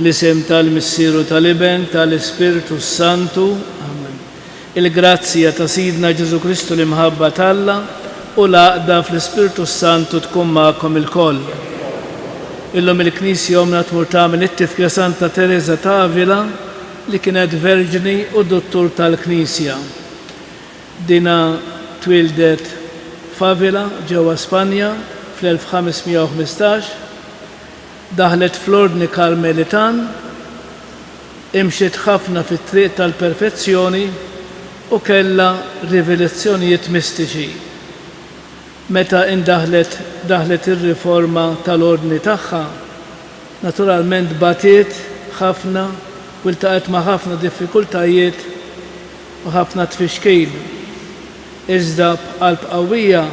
fl-isem tal-Missieru tal-Iben tal-Ispiritu Santu. Amen. Il-grazzja ta' Sidna Ġesu Kristu l-imħabba t'Alla u l-għaqda fl-Ispiritu Santu tkun magħkom ilkoll. Illum il-Knisja jomna tmur tagħmel it-tifkira Santa Teresa ta' Avila li kienet verġni u dottur tal-Knisja. Dina twildet f'Avila ġewwa Spanja fl-1515, daħlet fl-Ordni Karmelitan, imxiet ħafna fit-triq tal-perfezzjoni u kellha rivelazzjonijiet mistiċi. Meta daħlet ir-riforma tal-ordni tagħha, naturalment batiet ħafna u iltaqet ma' ħafna diffikultajiet u ħafna tfixkil. Iżda b'qalb qawwija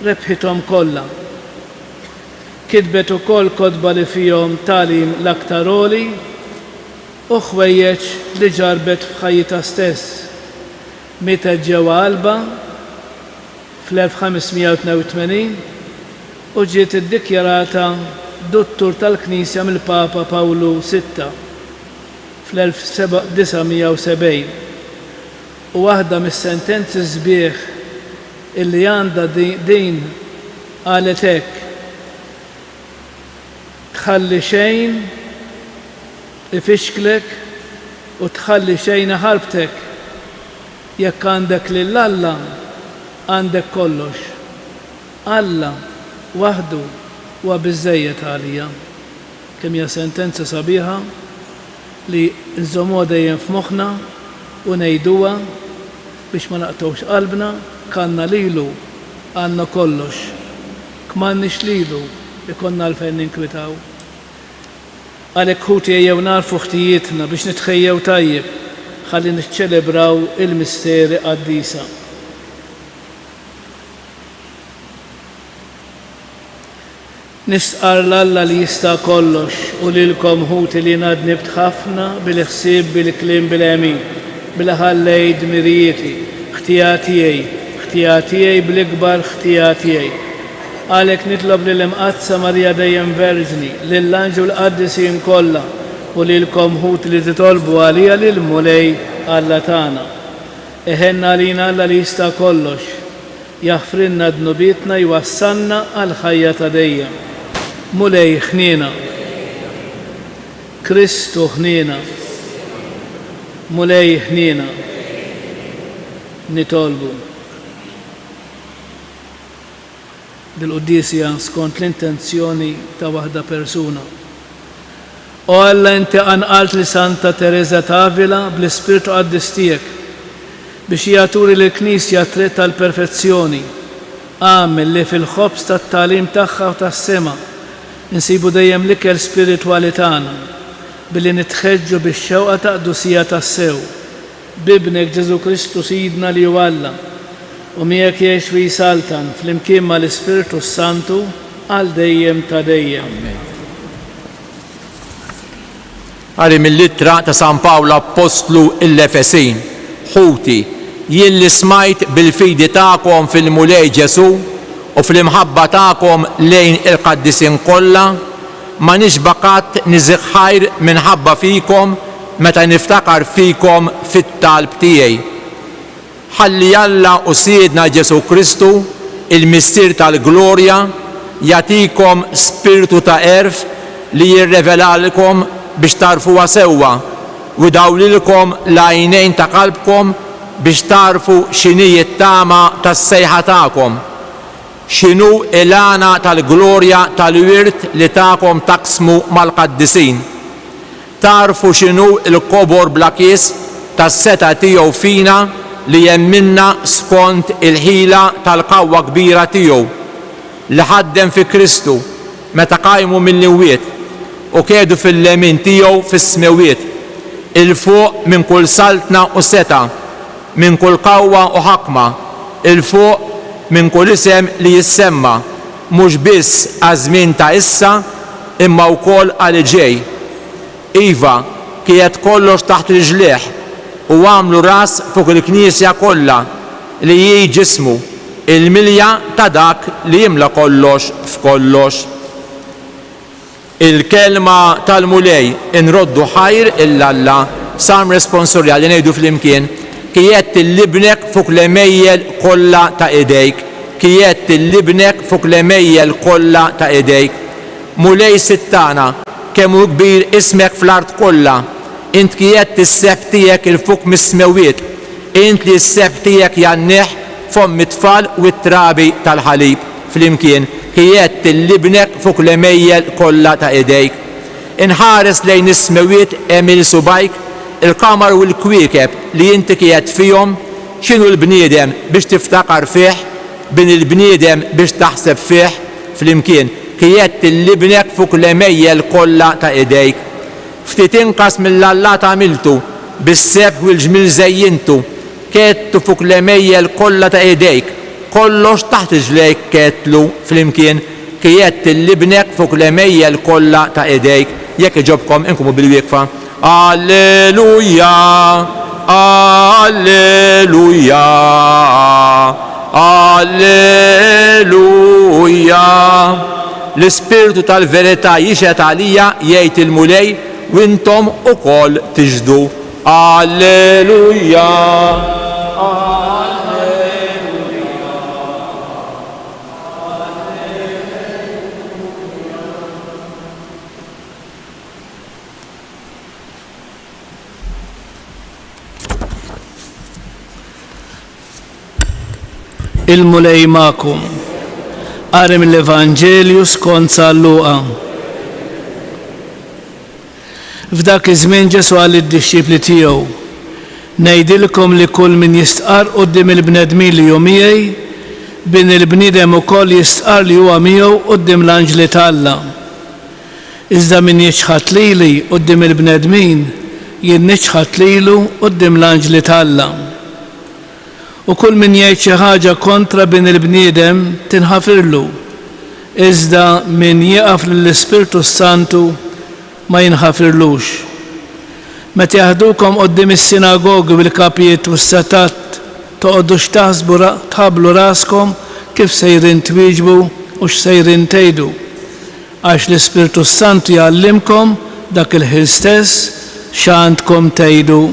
rebħithom kollha. Kitbet ukoll kotba li fihom tagħlim l-aktar għoli u ħwejjeġ li ġarbet f'ħajjitha stess. Mietet ġewwa Alba fl-1582 u ġiet iddikjarata dottur tal-Knisja mill-Papa Pawlu VI fl-1970. U waħda mis-sentenzi sbieħ illi għandha din qalet hekk: tħalli xejn ifixklek u tħalli xejn ħarbtek. Jekk għandek lil Alla, għandek kollox. Alla waħdu huwa biżżejjed għalija. Kemm hija sentenza sabiħa li nżommuha dejjem f'moħħna u ngħiduha biex ma naqtgħux qalbna, kanna lilu għandna kollox. K'm'għandniex lilu ikonna għalfejn ninkwitaw. Għalhekk ħuti ejjew narfu ħtijietna biex nitħejjew tajjeb ħalli niċċelebraw il-misteri qaddisa. Nisqar l-Alla li jista' kollox u lilkom ħuti li nadnibt ħafna bil-ħsieb, bil-kliem, bil-għemin, bil-ħallej dmirijieti, ħtijatijaj bil-ikbar ħtijatijaj. Għalhekk nitlob lill-imqazza Marija dejjem Verġni, lill-anġu l-qaddisin kollha u lilkom ħuti li titolbu għalija lil Mulej Alla tagħna. Eħenna għalina Alla li jista' kollox, jaħfrinna dnubietna jwassalna għal ħajja ta' dejjem. Mulej ħniena, Kristu ħniena, Mulej ħniena, nitolbu. Dil-quddisja skont l-intenzjoni ta' waħda persuna. O Alla, inti għanqalt li Santa Teresa ta' Avila bl-Ispirtu qaddis tiegħek biex jagħturi lill-Knisja triq tal-perfezzjoni. Għamel li fil-ħobs tat-tagħlim tagħha u tas-sema insibu dejjem l-ikel spiritwali tagħna billi nitħeġġu bix-xewqa ta' qdusija tas-sew b'ibnek Ġesu Kristu Sidna li hu Alla u miegħek jgħix u jisaltan flimkien mal-Ispiritu Santu għal dejjem ta' dejjem. Għali mill-littra ta' San Pawlu Apostlu l-Efesin. Ħuti, jien li smajt bil-fidi tagħkom fil-Mulej Ġesu u fl-imħabba tagħkom lejn il-qaddisin kollha, ma nixbaqat niżigħ ħajr minħabba fikom meta niftakar fikom fit-talb tiegħi. Ħalli Alla u Siedna Ġesu Kristu, il-mistier tal-glorja, jagħtikom spiritu ta' erf li jirrevelalkom biex tarfuha sewwa u dawlilkom l-għajnejn ta' qalbkom biex tarfu x'inhi t-tama tas-sejħa tagħkom, x'inhu l-għana tal-glorja tal-wirt li tagħkom taqsmu mal-qaddisin. Tarfu x'inhu l-kobor bla kies tas-seta tiegħu fina li jemminna skont il-ħila tal-qawwa kbira tiegħu li ħaddem fi Kristu meta qajmu mill-imwiet u kedu fil-lemin tiegħu fis-smewiet, il-fuq minn kull saltna u seta, minn kull qawwa u ħakma, il-fuq minn kull isem li jissemma, mhux biss għaż-żmien ta' issa imma wkoll għal ġej. Iva, kienet kollox taħt riġlieħ u għamlu ras fuq il-Knisja kollha li hi ġismu, il-milja ta' dak li jimla kollox f'kollox. il-kelma tal-mulej inroddu ħajr illa sam responsorja li ngħidu flimkien kiet il-libnek fuq l-emejjel kollha ta' idejk, kiet il-libnek fuq l-emejjel kollha ta' idejk. Mulej sittana, kemm hu kbir ismek fl-art kollha, int kiet is-seb tiegħek il fuq mis-smewiet, int li s-seb tiegħek janneħ fom it-tfal u t-trabi tal-ħalib flimkien, kiet il-libnek fuq l-emejjel kollha ta' idejk. Inħares lejn is-smewiet emil subajk, il-kamar u l-kwiekeb li inti kiet fihom, x'inhu l-bniedem biex tiftakar fih, bin il-bniedem biex taħseb fih flimkien, kiet il-libnek fuq l-emejjel kollha ta' idejk. Ftit inqas mill-allat għamiltu, bis-seb u l-ġmil żejjintu, kettu fuq l-emejjel kollha ta' idejk, kollox taħt ġlejk ketlu flimkien, kiet il-libnek fuq l-emejjel kollha ta' idejk. Jekk iġobkom inkumu bil-wieqfa. Alleluja, alleluja, alleluja. L-Ispiritu tal-verità jixet għalija jgħid il-mulej u intom ukoll tiġdu. Alleluja. Il-mulej ma'kum. Arem l-Evanġelju skont San Luqa. F'dak iż-żmien Ġesu għal id-dixxipli tiegħu: ngħidilkom li kull min jistqar quddiem il-bnedmin li hu miegħi, bin il-bniedem ukoll jistqar li huwa miegħu quddiem l-anġli ta' Iżda min jiċħat lili quddiem il-bnedmin, jien niċħat lilu quddiem l-anġli ta' U kull min jgħid xi ħaġa kontra bin il-bniedem tinħafirlu, iżda min jieqaf lill-Ispiritu Santu ma jinħafirlux. Meta jaħdukom quddiem is-sinagogi u l-kapijiet u s-setat toqgħodux tħabblu raskom kif sejrin twieġbu u x'sejrin tgħidu, għax l-Ispiritu Santu jgħallimkom dak il-ħin stess x'għandkom tgħidu.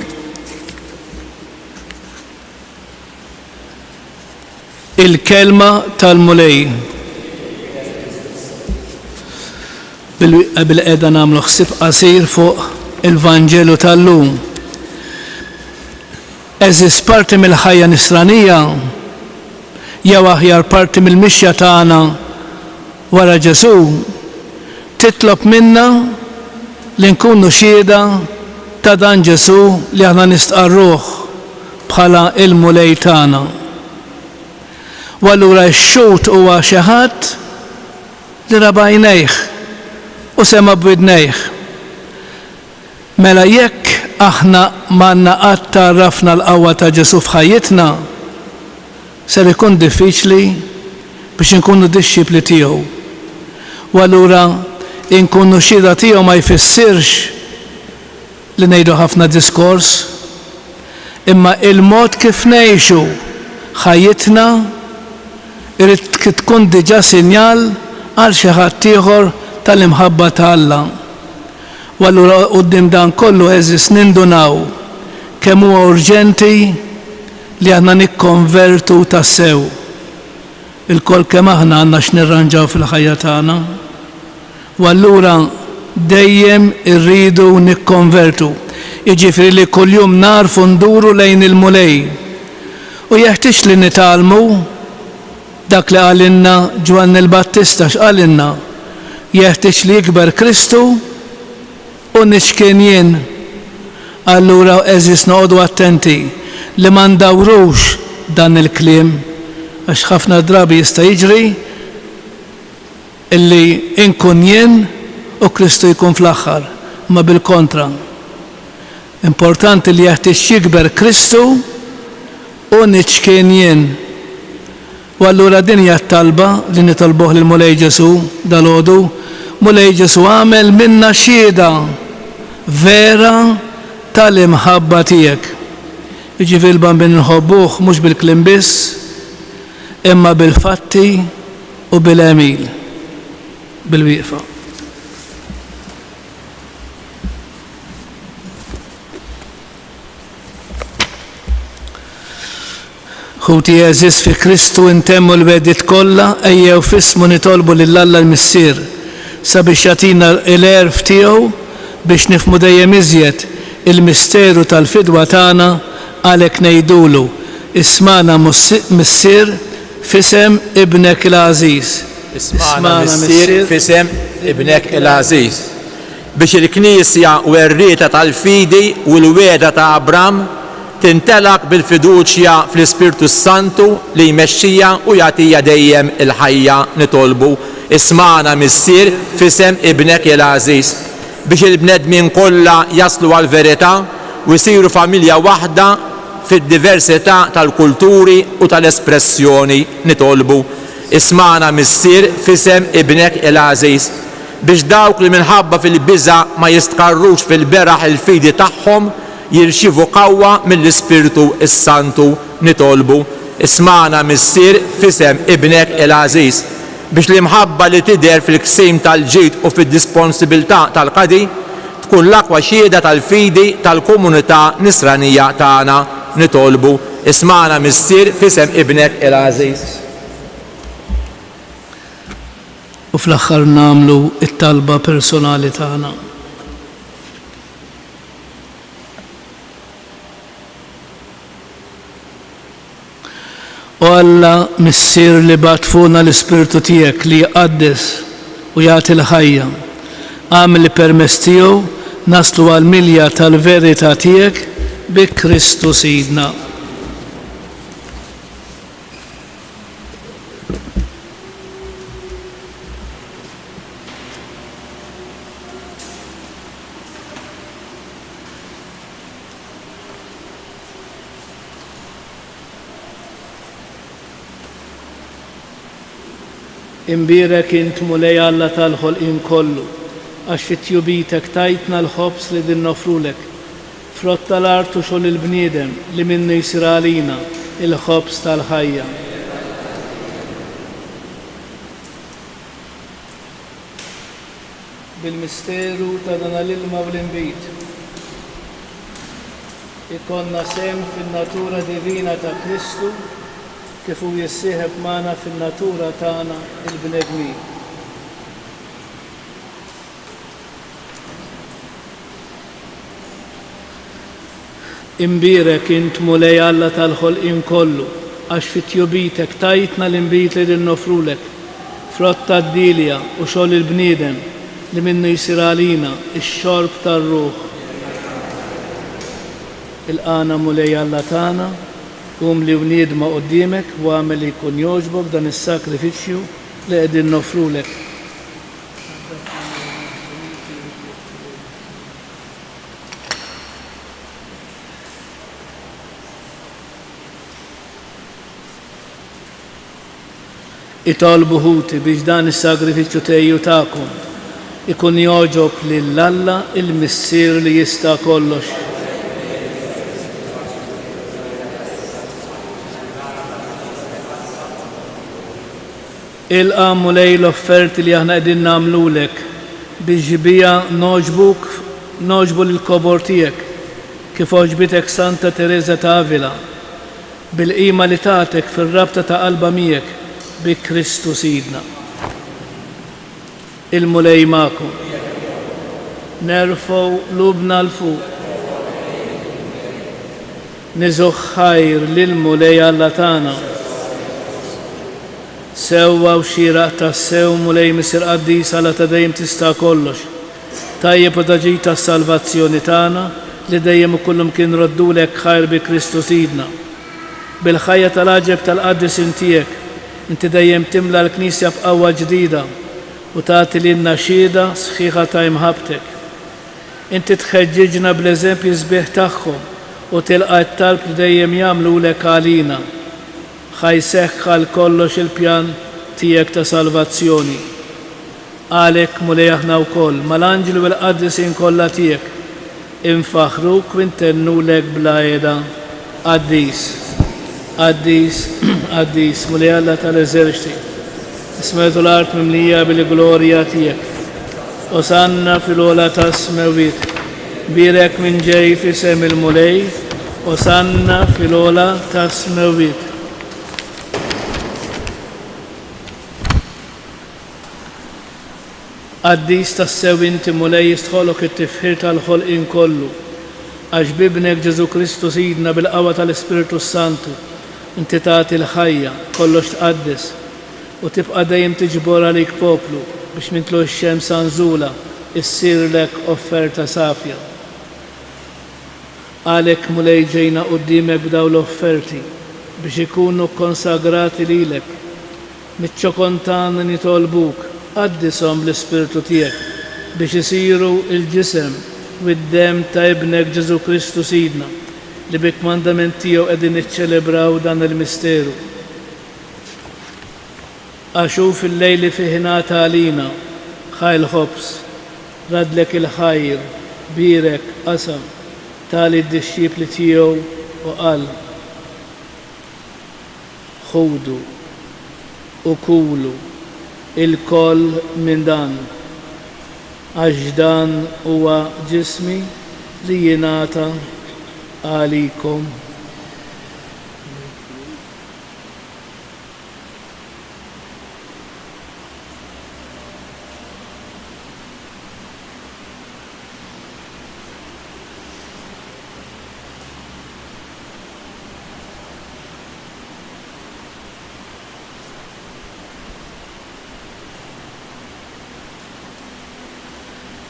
Il-kelma tal-mulej. Bil-qeda nagħmlu ħsieb qasir fuq il-Vanġelu tal-lum. Eżis parti mill-ħajja nisranija, jew aħjar parti mill-mixja tagħna wara Ġesu, titlob minna li nkunu xhieda ta' dan Ġesu li aħna nistqarruh bħala il-mulej tagħna. U allura x-xut huwa xi ħadd li rabajnejh u sema b'widnejh. Mela jekk aħna m'għandna qatt tarrafna l-qawwa ta' Ġesu f'ħajjitna, ser ikun diffiċli biex inkunu dixxipli tiegħu. U allura inkunu xhieda tiegħu ma jfissirx li ngħidu ħafna diskors, imma il-mod kif ngħixu ħajjitna irid tkun diġà sinjal għal xi ħadd ieħor tal-imħabba ta' Alla. U allura quddiem dan kollu eżis nindunaw kemm huwa urġenti li aħna nikkonvertu tassew. Il-kol kemm aħna għandna x'nirranġaw fil-ħajja tagħna. U allura dejjem irridu nikkonvertu. Jiġifieri li kuljum narfu nduru lejn il-mulej. U jeħtieġ li nitalmu dak li għalinna Ġwann il-Battista x'qalinna, jeħtieġ li jikber Kristu u niċkien jien. Allura eżis noqogħdu attenti li ma ndawrux dan il-kliem, għax ħafna drabi jista' jiġri illi inkun jien u Kristu jkun fl-aħħar, ma bil-kontra. Importanti li jeħtieġ jikber Kristu u niċkien jien. U allura din hija t-talba li nitolbuh lil mulej Ġesu dal-għodu. Mulej Ġesu għamel minna xhieda vera tal-imħabba tiegħek. Jiġifieri l-bambin nħobbuh mhux bil-kliem biss, imma bil-fatti u bil-għemil, bil-wieqfa. Ħuti jeżis fi Kristu intemmu l-wedit kollha ejjew f'ismu nitolbu lill-Alla l-Missier sabiex jagħtina l-erf tiegħu biex nifhmu dejjem iżjed il-misteru tal-fidwa tagħna għalhekk ngħidulu ismana Missier f'isem ibnek il-Għażiż. Ismana Missier f'isem ibnek il-Għażiż. Biex il-Knisja u r-rieta tal-fidi u l-weda ta' Abram tintelaq bil-fiduċja fl-Ispirtu Santu li jmexxija u jagħtija dejjem il-ħajja nitolbu ismana Missier f'isem ibnek il-Għażiż biex il-bnedmin kollha jaslu għall-verità u jsiru familja waħda fid-diversità tal-kulturi u tal-espressjoni nitolbu ismana Missier f'isem ibnek il-Għażiż biex dawk li minħabba fil-biża ma jistqarrux fil-beraħ il-fidi tagħhom jirċievu qawwa mill-Ispirtu s-Santu nitolbu ismana Missier f'isem ibnek il-Għażiż biex l-imħabba li tidher fil-ksiem tal-ġid u fid-disponsibbiltà tal-qadi tkun l-aqwa xhieda tal-fidi tal-komunità nisranija tagħna nitolbu ismana Missier f'isem ibnek il-Għażiż. U fl-aħħar nagħmlu t-talba personali tagħna. U Alla Missier li batfuna l-Ispirtu tiegħek li jqaddes u jagħti l-ħajja. Għamel li permess tiegħu naslu għall-milja tal-verità tiegħek bi Kristu Sidna. Imbirek int mulej Alla tal-ħolqien kollu, għax fit-tjubitek tajtna l-ħobs li din nofrulek. Frott tal-art u xogħol il-bniedem li minnu jsir għalina il-ħobs tal-ħajja. Bil-misteru ta' dan l-ilma u l-inbit ikonna sem fin-natura divina ta' Kristu kif hu jissieħeb magħna fin-natura tagħna il-bnedmin. Imbirek int mulej Alla tal-ħolqien kollu, għax fit-tjubitek tajtna l-inbit li din nofrulek, frott tad-dilja u xogħol il-bniedem li minnu jsir għalina ix-xorb tar-ruħ. Il-qana mulej Alla tagħna li wniedma qudiemek u għamel li jkun jogħġbok dan is-sakrifiċċju li qegħdin nofrulek. Itolbu ħuti biex dan is-sagrifiċċju tejju tagħkom ikun jogħġob lill-Alla il-Missier li jista' kollox. Il-qamu lej l-offerti li aħna qegħdin nagħmlulek biex bija noġbu l-kobor tiegħek kif oġbitek Santa Teresa ta' Avila bil-qima li tagħtek fir-rabta ta' qalba miegħek bi Kristu Sidna. Il-mulej magħkom. Nerfgħu lubna l-fuq. Niżugħ ħajr lil-mulej Alla tagħna. Sewwa u xieraq tas-sew mulej Missier Qaddis Alla ta' dejjem tista' kollox. Tajjeb u daġi tas-salvazzjoni tagħna li dejjem ikollhom kien roddulek ħajr bi Kristu Sidna. Bil-ħajja tal-aġeb tal-qaddis intijek, inti dejjem timla l-Knisja b'qawwa ġdida u tagħti lilna xhieda sħiħa ta' imħabbtek. Inti tħeġġiġna bl-eżempju sbieħ tagħhom u tilqa' t-talb li dejjem jagħmlulek għalina. Ħajseħħ għal kollox il-pjan tiegħek ta' salvazzjoni. Għalhekk mulej aħna wkoll mal-anġlu u l-qaddisin kollha tiegħek infaħruk u ntennulek bla għeda Qaddis. Qaddis, Qaddis, mulej Alla tal-eżerċiti. Ismetu l-art mimlija bil-glorja tiegħek. Osanna fil-ola tas-smewiet. Birek minn ġej f'isem il-mulej. Osanna fil-ola tas-smewiet. Qaddis tassew inti mulej jistħolok it-tifħir tal-ħolqien kollu, għax bibnek Ġesu Kristu sidna bil-qawwa tal-Ispiritu Santu, inti tagħti l-ħajja, kollox tqaddis, u tibqa' dejjem tiġbor għalik poplu biex mintlu x-xemsa nżula issirlek offerta safja. Għalek mulej ġejna qudiemek b'daw l-offerti biex ikunu konsagrati lilek, mitċokontan nitolbuk qaddisom l-Ispiritu tiegħek biex isiru il-ġisem u d-dem ta' ibnek Ġesu Kristu sidna li bik mandament tiegħu qegħdin niċċelebraw dan il-misteru. Għaxu fil-lejli fiħnata għalina ħajl ħobs, radlek il-ħajr, birek, qasam, tali d-disċipli tiegħu u qal ħudu u kulu il-koll minn dan, għax dan huwa ġismi li jingħata għalikom.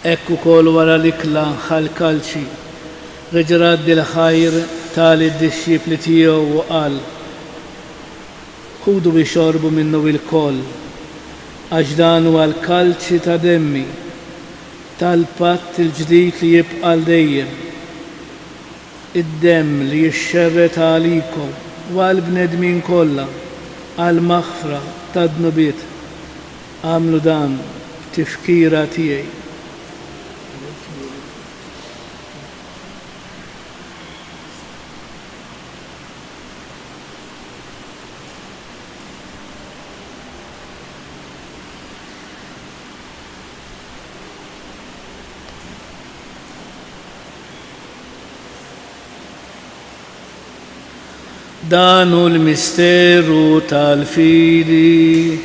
Ekku kol wara l-ikla ħal-kalċi, reġraddi l-ħajr tali d-disċipli tiegħu u qal ħudu bixorbu minnu il-koll, għax dan huwa l-kalċi ta' demmi tal-patt il-ġdid li jibqa' dejjem, id-demm li jixxerret għalikom u għall-bnedmin kollha għall-maħfra tad-dnubiet. Għamlu dan tifkira tiegħi. Dan hu l-misteru tal-fidi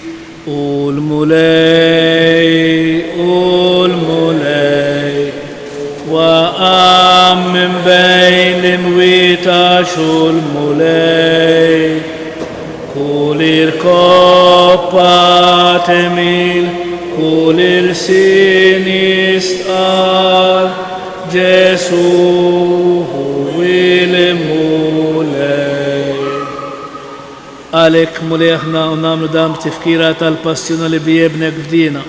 u l-mulej waqam minn bejn l-imwieta xu l-mulej kull il-koppa temil kull il-sin jistqal Ġesu hu il-mulej. Għalek mulej aħna u namlu dam tifkira tal-passjoni li bijebnek f'dina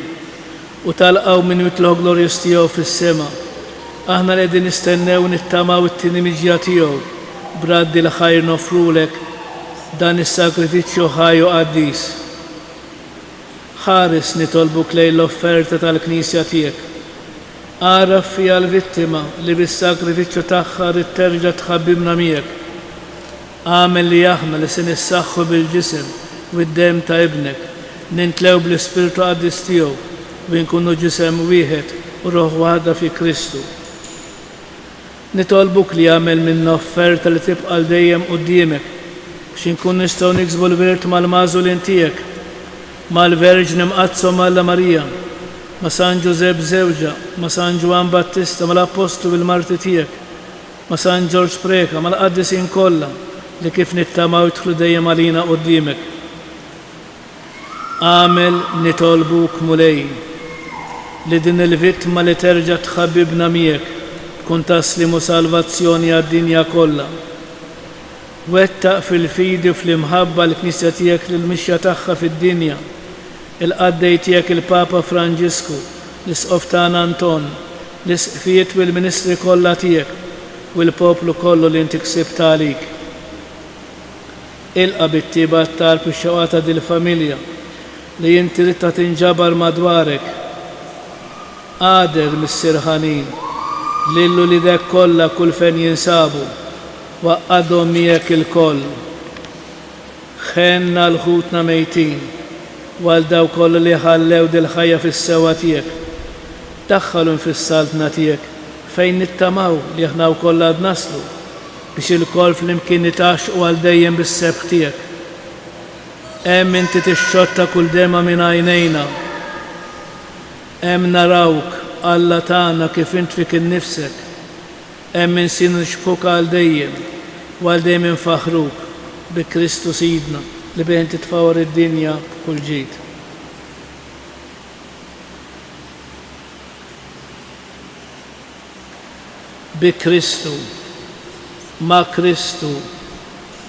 u tal-qaw minn mitluħ glorjus tiegħu fis-sema. Aħna li qegħdin nistennew nittamaw it-tieni miġja tiegħu braddi l-ħajr nofrulek dan is-sakrifiċċju ħaj u qaddis. Ħares nitolbuk lejn l-offerta tal-Knisja tiegħek. Għaraf fija l-vittima li bis-sakrifiċċju tagħha terġa' tħabbibna miegħek. Għamel li aħna li se nissaħħu bil-ġisem u d-dem ta' ibnek, nintlew bl-Ispiritu Qaddis tiegħu u nkunu ġisem wieħed u ruħ waħda fi Kristu. Nitolbuk li għamel minn offerta li tibqa' dejjem quddiemek biex inkun nistgħu niksbu l-wirt mal-magħżulin tiegħek, mal-Verġni Mqazzo Malla Marija, ma' San Ġusepp żewġa, ma' San Ġwan Battista, mal-Apostlu bil-Marti tiegħek, ma' San Ġorġ Preka, mal-qaddisin kollha li kif nittamaw jidħlu dejjem għalina quddiemek. Għamel nitolbuk mulej li din il-vittma li terġa' tħabbibna miegħek tkun taslimu salvazzjoni għad-dinja kollha. Wettaq fil-fidi u fl-imħabba l-Knisja tiegħek lill-mixja tagħha fid-dinja, il-qaddej tiegħek il-Papa Franġisku, l-Isqof tagħna Anton, l-isqfijiet u l-Ministri kollha tiegħek u l-poplu kollu li inti ksibt għalik. Ilqa bit-tibat talb ix-xewqata dil-familja li inti ridta tinġabar madwarek. Għader mis-sirħanin lillu li dek kollha kull fejn jinsabu waqqadhom miegħek il-koll. Ħenna l-ħutna mejtin għal daw kollha li ħallew dil-ħajja fis-sewa tiegħek. Daħħalhom fis-saltna tiegħek fejn nittamaw li aħna wkoll għad naslu biex il-koll fl-imkien nitaxqu għal dejjem bis-sebħ tiegħek. Hemm inti tixxotta kull dema minn għajnejna. Hemm narawk Alla tagħna kif int fik innifsek, hemm insin nixbħuk għal dejjem u għal dejjem infaħruk bi Kristu Sidna li bejn titfawar id-dinja b'kull ġid. Bi Kristu, ma' Kristu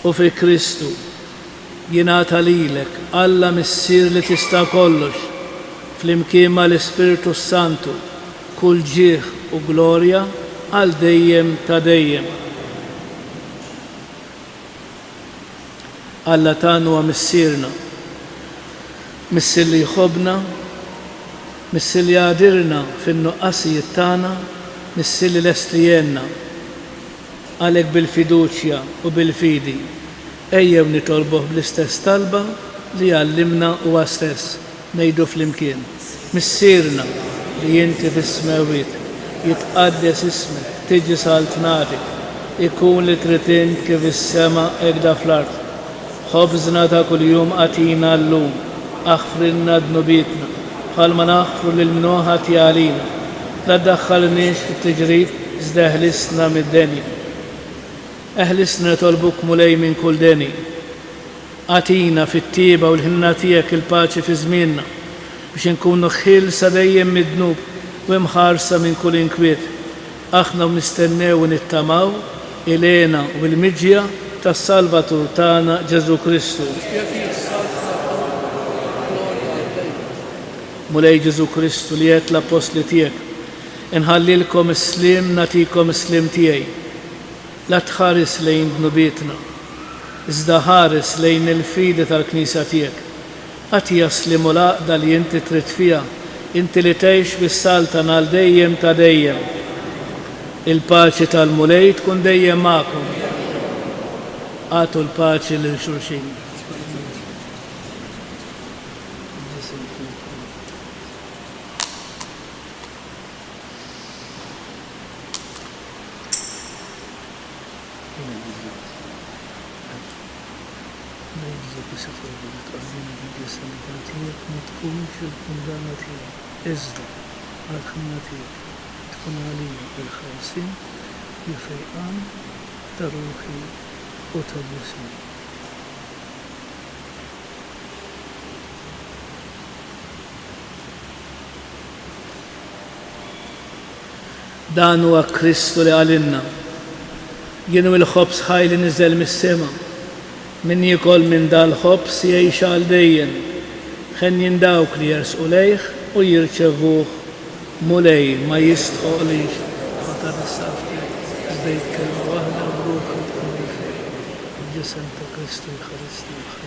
u fi Kristu jingħata lilek Alla missier li tista' kollox flimkien mal-Ispiritu Santu kull ġieħ u glorja għal dejjem ta' dejjem. Alla tagħna huwa missierna, missier li jħobbna, missier li għadirna fin-nuqqasijiet tagħna, missier li lest li jenna. Għalhekk bil-fiduċja u bil-fidi ejjew nitolbuh bl-istess talba li għallimna huwa stess ngħidu flimkien. Missierna li inti fis-smawiet jitqaddes ismek, tiġi saltnatik, ikun li trid int kif is-sema hekk fl-ard. Ħobżna ta' kuljum għatina llum, aħfrilna dnubitna bħalma naħfru lil min ħati għalina. La ddaħħalniex fit-tiġrid iżda eħlisna mid-denja. Eħlisna nitolbuk mulej minn kull deni. Għatina fit-tieba u l-ħinna tiegħek il-paċi fi żmienna biex inkunu ħilsa dejjem mid-dnub u imħarsa minn kull inkwiet. Aħna nistennew u nittamaw ilena u l-miġja tas-Salvatur tagħna Ġesu Kristu. Mulej Ġesu Kristu li qed l-apostli tiegħek, inħallilkom is-slim nagħtikom is-slim tiegħi. La tħares lejn dnubietna, iżda ħares lejn il-fidi tal-Knisja tiegħek. Għatija slim u l-għaqda li inti trid fiha, inti li tgħix bis-saltan għal dejjem ta' dejjem. Il-paċi tal-mulej tkun dejjem magħkom. Għatu l-paċi lil xulxin. Iżda għal-ħimna tiegħek tkun għalija bil-ħarsin il-fejqan ta' ruħi u ta' ġismi. Dan huwa Kristu li għalinna. Jienu il-ħobs ħaj li niżel mis-sema. Min jikol minn dal-ħobs jgħix għal dejjem. Ħen dawk li jersqu lejh u jirċevuh mulej ma jistħoqlix ħatar is-safti żdejt kelma waħda bruħi tkun il-fejn. Il-ġisem ta' Kristu jħarisni b'ħajtna.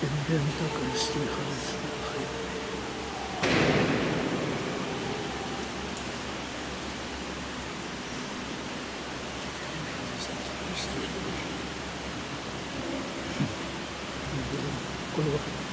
الدم ta' Kristu jħarisni b'ħajtna. كل واحد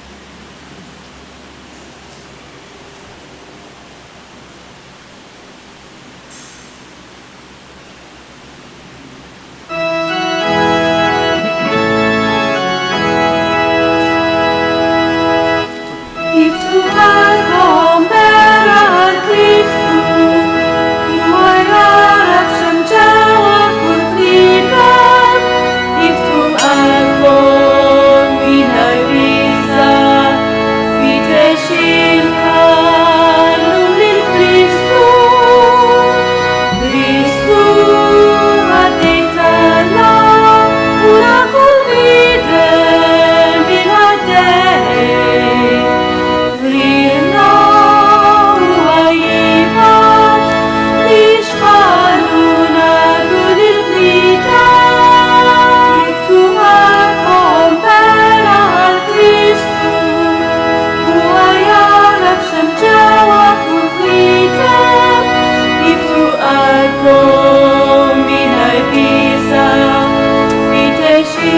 Fitex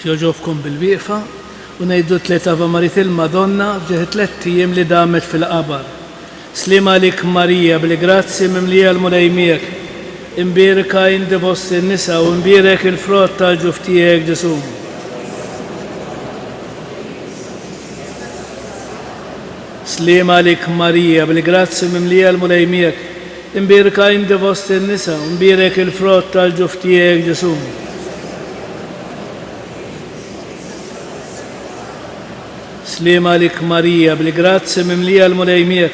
Kjoġobkom bil-wieqfa u ngħidu tliet Ave Marit il-Madonna f'ġieħ 3 ijiem li damet fil-qabar. Slima lik Marija bil-grazzi mimlija l-mulejmiek, imbierka inti fost in-nisa u imbierek il-frott tal-ġuf tiegħek Ġesu. Slima lik Marija bil-grazzi mimlija l-mulejmiek, imbierka inti fost in-nisa u imbierek il-frott tal-ġuf tiegħek Ġesu. Slima lik Marija bil-grazzi mimlija l-mulejmiek,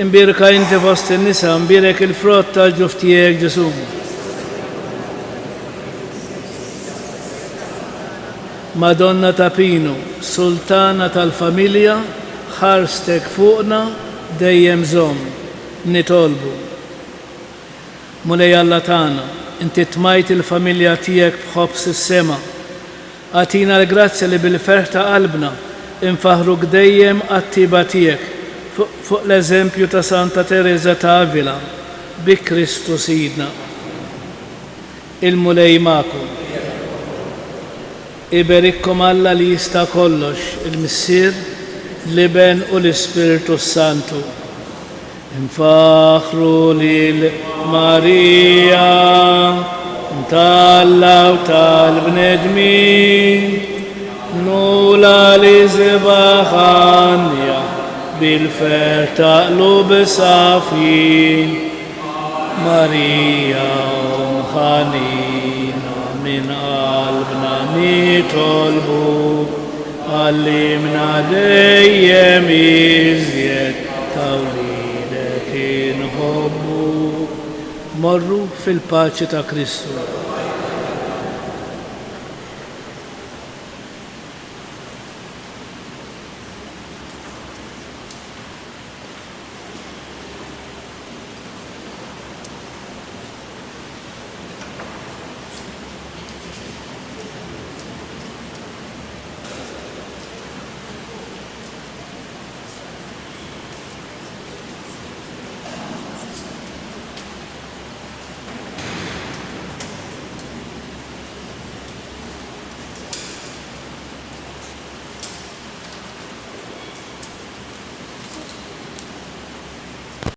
imbierka inti fost in-nisa, imbierek il-frott tal-ġuf tiegħek Ġesu. Madonna ta' Pinu, Sultana tal-familja, ħarstek fuqna dejjem żomm, nitolbu. Mulej Alla tagħna, inti tmajt il-familja tiegħek b'ħobbs is-sema. Għatina l-grazzja li bil-ferħ ta' qalbna infaħruk dejjem għat-tiba tiegħek fuq l-eżempju ta' Santa Teresa ta' Avila bi Kristu Sidna. Il-mulej magħkom. Iberikkom Alla li jista' kollox, il-Missier, l-Iben u l-Ispiritu Santu. Infaħru lil Marija tal-Alla u tal-bnedmin, nula li zibaħanja bil-fer taqlub safi. Marija ħanina min qalbna nitolbu, għallimna dejjem iżjed tawlidek inħobbu. Morru fil-paċi ta' Kristu.